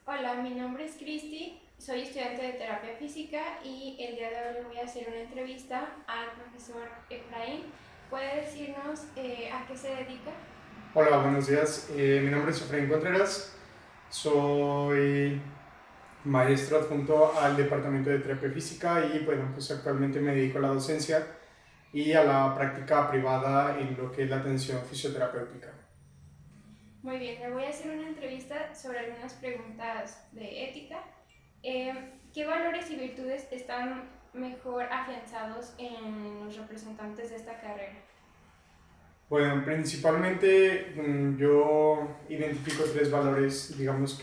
Hola, mi nombre es Cristi, soy estudiante de terapia física y el día de hoy le voy a hacer una entrevista al profesor Efraín. ¿Puede decirnos a qué se dedica? Hola, buenos días. Mi nombre es Efraín Contreras. Soy maestro adjunto al Departamento de Terapia Física y bueno, pues actualmente me dedico a la docencia y a la práctica privada en lo que es la atención fisioterapéutica. Muy bien, le voy a hacer una entrevista sobre algunas preguntas de ética. ¿Qué valores y virtudes están mejor afianzados en los representantes de esta carrera? Bueno, principalmente yo identifico tres valores, digamos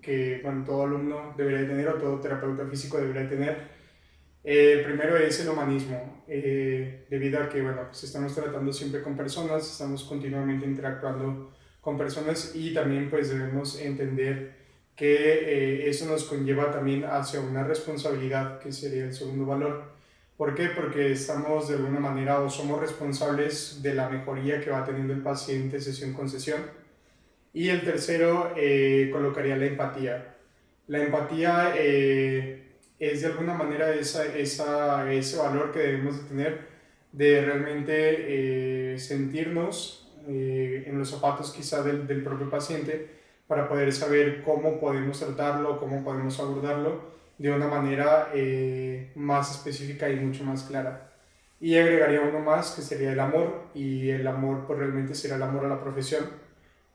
que bueno, todo alumno debería tener o todo terapeuta físico debería tener. El primero es el humanismo, debido a que bueno, pues estamos tratando siempre con personas, estamos continuamente interactuando con personas y también pues debemos entender que eso nos conlleva también hacia una responsabilidad, que sería el segundo valor. ¿Por qué? Porque estamos de alguna manera o somos responsables de la mejoría que va teniendo el paciente sesión con sesión. Y el tercero colocaría la empatía. La empatía es de alguna manera ese valor que debemos de tener de realmente sentirnos en los zapatos quizá del propio paciente para poder saber cómo podemos tratarlo, cómo podemos abordarlo de una manera más específica y mucho más clara. Y agregaría uno más que sería el amor, y el amor pues realmente será el amor a la profesión,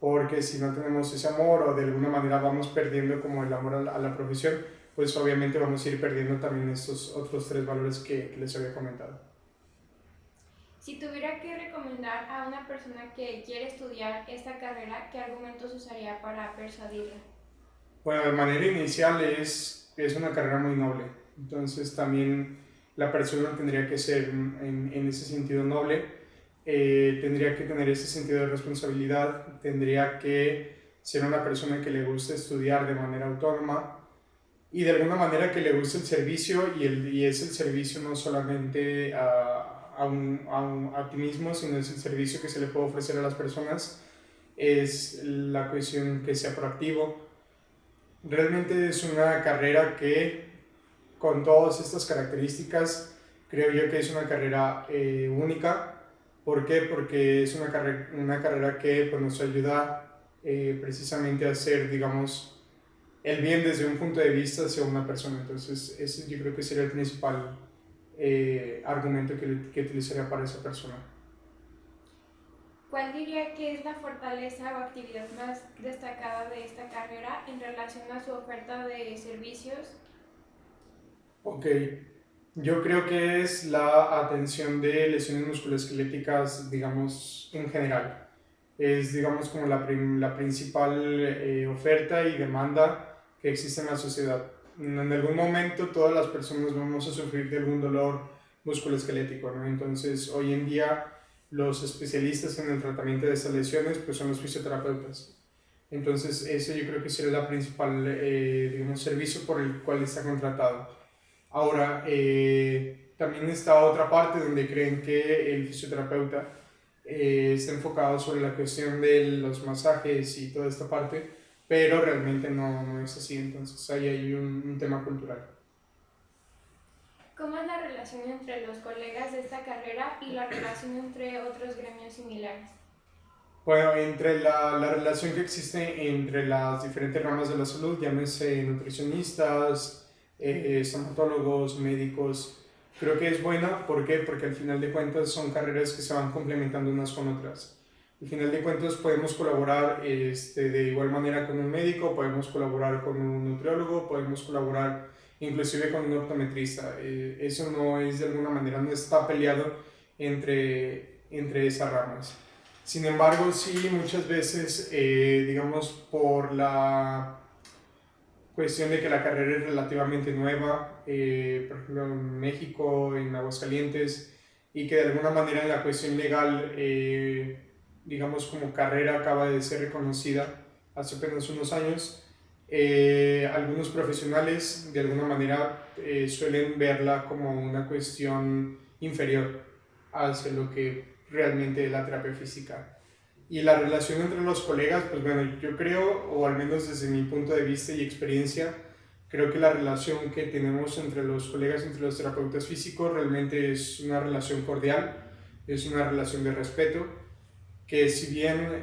porque si no tenemos ese amor o de alguna manera vamos perdiendo como el amor a la profesión, pues obviamente vamos a ir perdiendo también estos otros tres valores que les había comentado. Si tuviera que recomendar a una persona que quiere estudiar esta carrera, ¿qué argumentos usaría para persuadirla? Bueno, de manera inicial es una carrera muy noble, entonces también la persona tendría que ser en ese sentido noble, tendría que tener ese sentido de responsabilidad, tendría que ser una persona que le guste estudiar de manera autónoma, y de alguna manera que le guste el servicio, y es el servicio no solamente a ti mismo, sino es el servicio que se le puede ofrecer a las personas, es la cuestión que sea proactivo. Realmente es una carrera que con todas estas características creo yo que es una carrera única. ¿Por qué? Porque es una carrera que pues, nos ayuda precisamente a hacer, digamos, el bien desde un punto de vista hacia una persona. Entonces, ese yo creo que sería el principal argumento que utilizaría para esa persona. ¿Cuál diría que es la fortaleza o actividad más destacada de esta carrera en relación a su oferta de servicios? Ok, yo creo que es la atención de lesiones musculoesqueléticas, digamos, en general. Es, digamos, como la principal oferta y demanda que existe en la sociedad. En algún momento todas las personas vamos a sufrir de algún dolor musculoesquelético, ¿no? Entonces, hoy en día los especialistas en el tratamiento de estas lesiones pues son los fisioterapeutas. Entonces, ese yo creo que sería la principal, digamos, servicio por el cual está contratado. Ahora, también está otra parte donde creen que el fisioterapeuta está enfocado sobre la cuestión de los masajes y toda esta parte, pero realmente no es así, entonces ahí hay un tema cultural. ¿Cómo es la relación entre los colegas de esta carrera y la relación entre otros gremios similares? Bueno, entre la relación que existe entre las diferentes ramas de la salud, llámese nutricionistas, estomatólogos, médicos, creo que es buena. ¿Por qué? Porque al final de cuentas son carreras que se van complementando unas con otras. Al final de cuentas podemos colaborar de igual manera con un médico, podemos colaborar con un nutriólogo, podemos colaborar inclusive con un optometrista. Eso no es de alguna manera, no está peleado entre esas ramas. Sin embargo, sí, muchas veces, digamos, por la cuestión de que la carrera es relativamente nueva, por ejemplo, en México, en Aguascalientes, y que de alguna manera en la cuestión legal, digamos, como carrera acaba de ser reconocida hace apenas unos años, algunos profesionales de alguna manera suelen verla como una cuestión inferior hacia lo que realmente es la terapia física. Y la relación entre los colegas, pues bueno, yo creo, o al menos desde mi punto de vista y experiencia, creo que la relación que tenemos entre los colegas, entre los terapeutas físicos, realmente es una relación cordial, es una relación de respeto, que si bien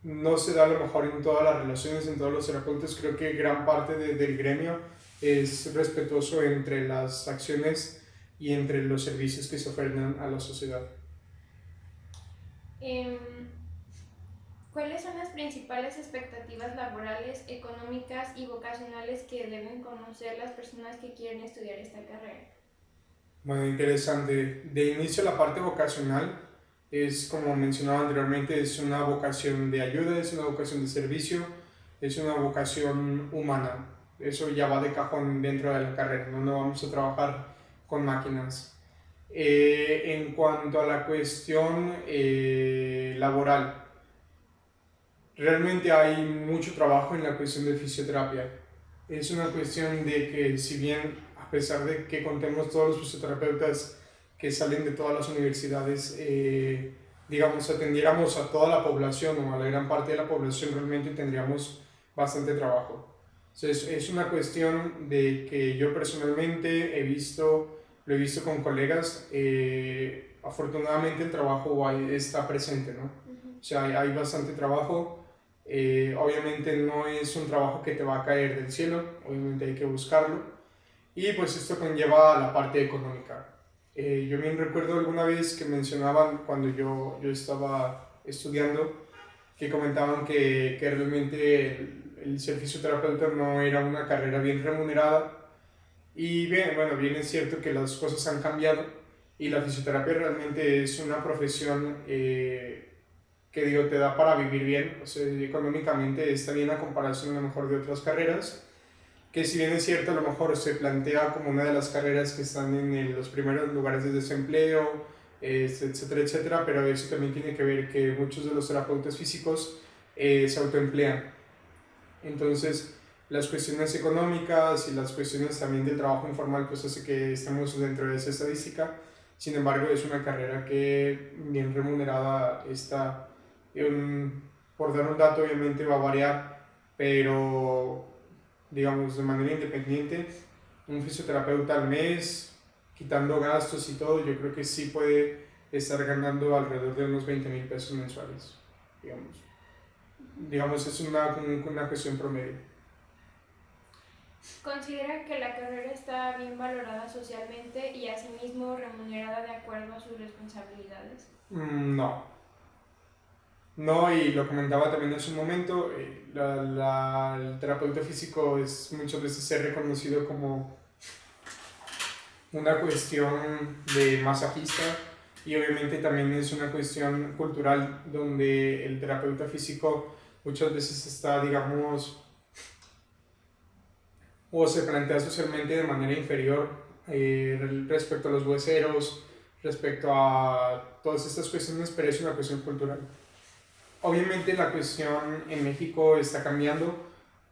no se da a lo mejor en todas las relaciones, en todos los terapeutas, creo que gran parte del gremio es respetuoso entre las acciones y entre los servicios que se ofrecen a la sociedad. Em, ¿Cuáles son las principales expectativas laborales, económicas y vocacionales que deben conocer las personas que quieren estudiar esta carrera? Bueno, interesante. De inicio la parte vocacional es, como mencionaba anteriormente, es una vocación de ayuda, es una vocación de servicio, es una vocación humana. Eso ya va de cajón dentro de la carrera, no vamos a trabajar con máquinas. En cuanto a la cuestión laboral, realmente hay mucho trabajo en la cuestión de fisioterapia. Es una cuestión de que si bien a pesar de que contemos todos los fisioterapeutas que salen de todas las universidades, digamos, atendiéramos a toda la población o a la gran parte de la población, realmente tendríamos bastante trabajo. Entonces, es una cuestión de que yo personalmente lo he visto con colegas, afortunadamente el trabajo está presente, ¿no? O sea, hay bastante trabajo. Obviamente no es un trabajo que te va a caer del cielo, obviamente hay que buscarlo. Y pues esto conlleva a la parte económica. Yo bien recuerdo alguna vez que mencionaban cuando yo estaba estudiando, que comentaban que realmente el ser fisioterapeuta no era una carrera bien remunerada. Y bien, bueno, bien es cierto que las cosas han cambiado y la fisioterapia realmente es una profesión que digo, te da para vivir bien, o sea, económicamente está bien a comparación a lo mejor de otras carreras, que si bien es cierto, a lo mejor se plantea como una de las carreras que están en los primeros lugares de desempleo, etcétera, etcétera, pero eso también tiene que ver que muchos de los terapeutas físicos se autoemplean. Entonces, las cuestiones económicas y las cuestiones también del trabajo informal, pues hace que estemos dentro de esa estadística. Sin embargo, es una carrera que bien remunerada está. Por dar un dato, obviamente va a variar, pero digamos de manera independiente, un fisioterapeuta al mes, quitando gastos y todo, yo creo que sí puede estar ganando alrededor de unos 20,000 pesos mensuales, digamos. Digamos, es una cuestión promedio. ¿Considera que la carrera está bien valorada socialmente y asimismo remunerada de acuerdo a sus responsabilidades? No. No, y lo comentaba también hace un momento, el terapeuta físico es muchas veces ser reconocido como una cuestión de masajista y obviamente también es una cuestión cultural donde el terapeuta físico muchas veces está, digamos, o se plantea socialmente de manera inferior respecto a los hueseros, respecto a todas estas cuestiones, pero es una cuestión cultural. Obviamente la cuestión en México está cambiando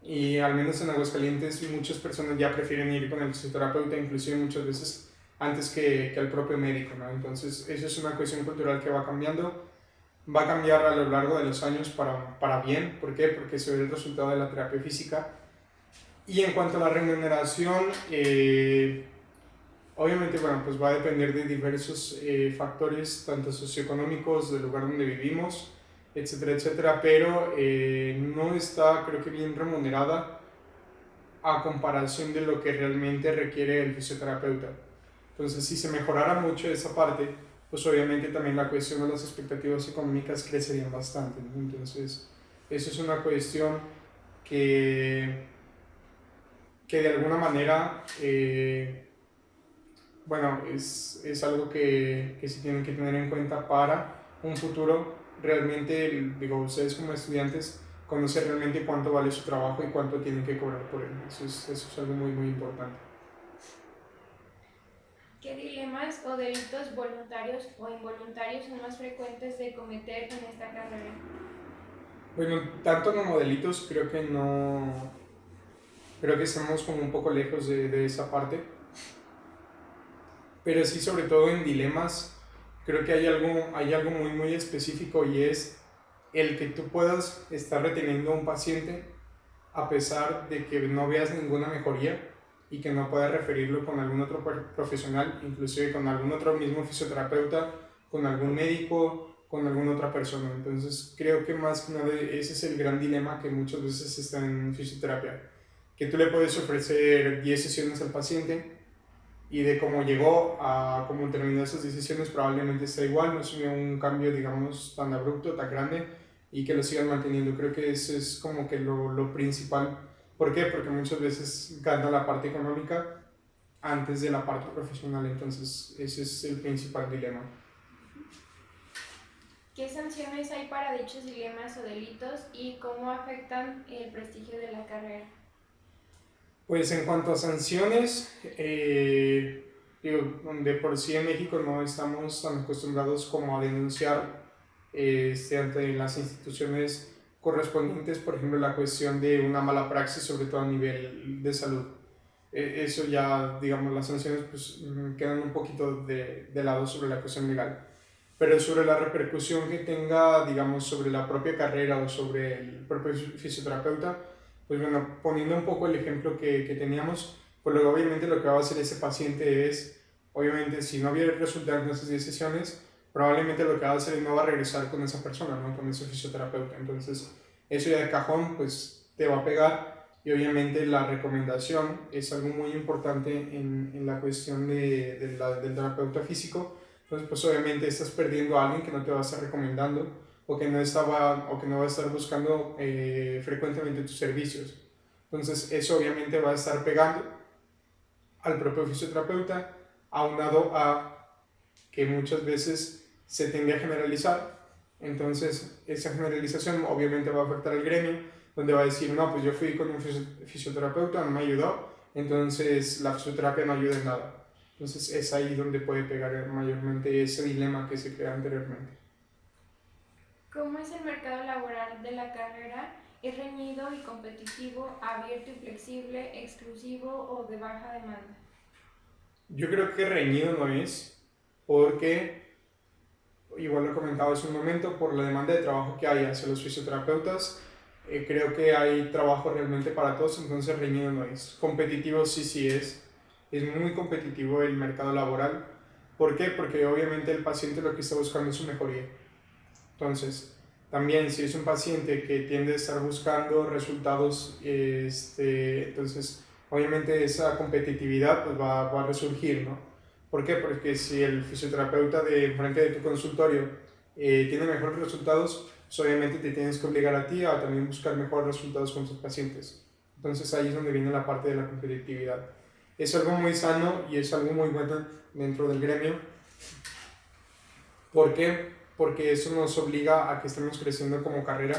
y al menos en Aguascalientes muchas personas ya prefieren ir con el fisioterapeuta, inclusive muchas veces antes que al propio médico, ¿no? Entonces eso es una cuestión cultural que va cambiando, va a cambiar a lo largo de los años para bien. ¿Por qué? Porque se ve el resultado de la terapia física. Y en cuanto a la remuneración, obviamente, bueno, pues va a depender de diversos factores, tanto socioeconómicos, del lugar donde vivimos, etcétera, etcétera, pero no está, creo que bien remunerada a comparación de lo que realmente requiere el fisioterapeuta. Entonces, si se mejorara mucho esa parte, pues obviamente también la cuestión de las expectativas económicas crecerían bastante, ¿no? Entonces, eso es una cuestión que, que de alguna manera bueno, es algo que sí tienen que tener en cuenta para un futuro. Realmente, digo, ustedes como estudiantes conocen realmente cuánto vale su trabajo y cuánto tienen que cobrar por él. Eso es algo muy, muy importante. ¿Qué dilemas o delitos voluntarios o involuntarios son más frecuentes de cometer en esta carrera? Bueno, tanto como delitos, creo que no. Creo que estamos como un poco lejos de esa parte. Pero sí, sobre todo en dilemas. creo que hay algo muy, muy específico y es el que tú puedas estar reteniendo a un paciente a pesar de que no veas ninguna mejoría y que no puedas referirlo con algún otro profesional, inclusive con algún otro mismo fisioterapeuta, con algún médico, con alguna otra persona. Entonces creo que más que nada ese es el gran dilema que muchas veces está en fisioterapia, que tú le puedes ofrecer 10 sesiones al paciente y de cómo llegó a cómo terminó esas decisiones probablemente está igual, no es un cambio, digamos, tan abrupto, tan grande y que lo sigan manteniendo. Creo que eso es como que lo principal. ¿Por qué? Porque muchas veces gana la parte económica antes de la parte profesional, entonces ese es el principal dilema. ¿Qué sanciones hay para dichos dilemas o delitos y cómo afectan el prestigio de la carrera? Pues en cuanto a sanciones, digo, de por sí en México no estamos tan acostumbrados como a denunciar ante las instituciones correspondientes, por ejemplo, la cuestión de una mala praxis, sobre todo a nivel de salud. Eso ya, digamos, las sanciones pues, quedan un poquito de lado sobre la cuestión legal. Pero sobre la repercusión que tenga, digamos, sobre la propia carrera o sobre el propio fisioterapeuta, pues bueno, poniendo un poco el ejemplo que teníamos, pues luego obviamente lo que va a hacer ese paciente es, obviamente, si no hubiera resultado en esas 10 sesiones, probablemente lo que va a hacer es no va a regresar con esa persona, ¿no? Con ese fisioterapeuta. Entonces, eso ya de cajón, pues te va a pegar y obviamente la recomendación es algo muy importante en la cuestión del terapeuta físico. Entonces, pues obviamente estás perdiendo a alguien que no te va a estar recomendando o que no va a estar buscando frecuentemente tus servicios. Entonces, eso obviamente va a estar pegando al propio fisioterapeuta, aunado a que muchas veces se tiende a generalizar. Entonces, esa generalización obviamente va a afectar al gremio, donde va a decir, no, pues yo fui con un fisioterapeuta, no me ayudó, entonces la fisioterapia no ayuda en nada. Entonces, es ahí donde puede pegar mayormente ese dilema que se crea anteriormente. ¿Cómo es el mercado laboral de la carrera? ¿Es reñido y competitivo, abierto y flexible, exclusivo o de baja demanda? Yo creo que reñido no es, porque, igual lo comentaba hace un momento, por la demanda de trabajo que hay hacia los fisioterapeutas, creo que hay trabajo realmente para todos, entonces reñido no es. Competitivo sí, sí es muy competitivo el mercado laboral. ¿Por qué? Porque obviamente el paciente lo que está buscando es su mejoría. Entonces, también si es un paciente que tiende a estar buscando resultados, entonces obviamente esa competitividad pues va a resurgir, ¿no? ¿Por qué? Porque si el fisioterapeuta de frente de tu consultorio tiene mejores resultados, pues obviamente te tienes que obligar a ti a también buscar mejores resultados con tus pacientes. Entonces ahí es donde viene la parte de la competitividad. Es algo muy sano y es algo muy bueno dentro del gremio. ¿Por qué? Porque eso nos obliga a que estemos creciendo como carrera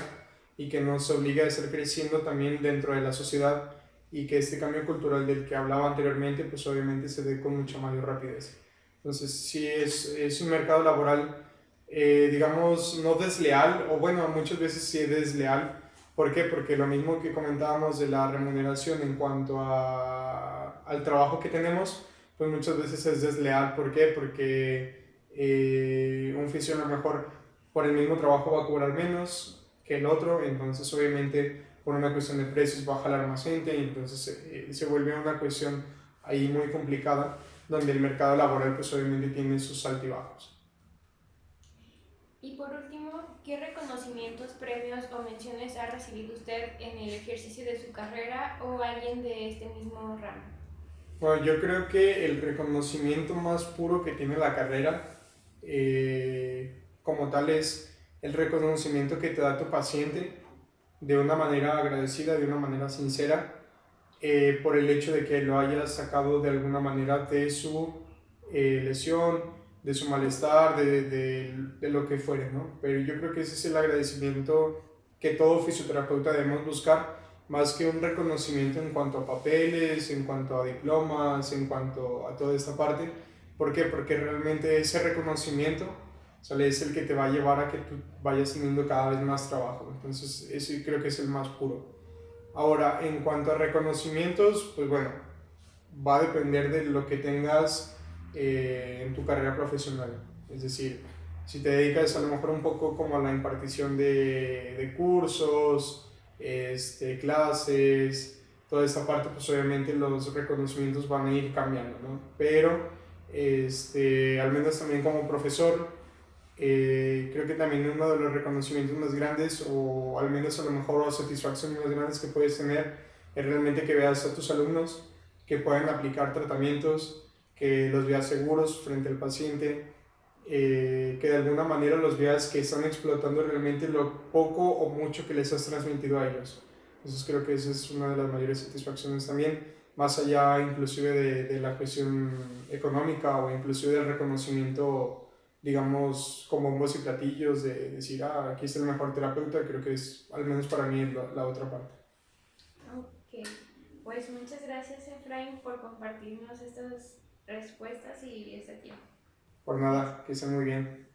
y que nos obliga a estar creciendo también dentro de la sociedad y que este cambio cultural del que hablaba anteriormente, pues obviamente se dé con mucha mayor rapidez. Entonces, sí es un mercado laboral, digamos, no desleal, o bueno, muchas veces sí es desleal. ¿Por qué? Porque lo mismo que comentábamos de la remuneración en cuanto al trabajo que tenemos, pues muchas veces es desleal. ¿Por qué? Porque un fisio a lo mejor por el mismo trabajo va a cobrar menos que el otro, entonces obviamente por una cuestión de precios va a jalar más gente y entonces se vuelve una cuestión ahí muy complicada donde el mercado laboral pues obviamente tiene sus altibajos. Y por último, ¿qué reconocimientos, premios o menciones ha recibido usted en el ejercicio de su carrera o alguien de este mismo ramo? Bueno, yo creo que el reconocimiento más puro que tiene la carrera como tal es el reconocimiento que te da tu paciente de una manera agradecida, de una manera sincera, por el hecho de que lo hayas sacado de alguna manera de su lesión, de su malestar, de lo que fuere, ¿no? Pero yo creo que ese es el agradecimiento que todo fisioterapeuta debemos buscar, más que un reconocimiento en cuanto a papeles, en cuanto a diplomas, en cuanto a toda esta parte. ¿Por qué? Porque realmente ese reconocimiento, o sea, es el que te va a llevar a que tú vayas teniendo cada vez más trabajo. Entonces, ese creo que es el más puro. Ahora, en cuanto a reconocimientos, pues bueno, va a depender de lo que tengas en tu carrera profesional. Es decir, si te dedicas a lo mejor un poco como a la impartición de cursos, clases, toda esta parte, pues obviamente los reconocimientos van a ir cambiando, ¿no? Pero al menos también como profesor, creo que también uno de los reconocimientos más grandes, o al menos a lo mejor las satisfacciones más grandes que puedes tener, es realmente que veas a tus alumnos que pueden aplicar tratamientos, que los veas seguros frente al paciente, que de alguna manera los veas que están explotando realmente lo poco o mucho que les has transmitido a ellos. Entonces creo que esa es una de las mayores satisfacciones también, más allá inclusive de la cuestión económica o inclusive del reconocimiento, digamos, con bombos y platillos, de decir, ah, aquí está el mejor terapeuta, creo que es, al menos para mí, la otra parte. Ok, pues muchas gracias Efraín por compartirnos estas respuestas y este tiempo. Por nada, que estén muy bien.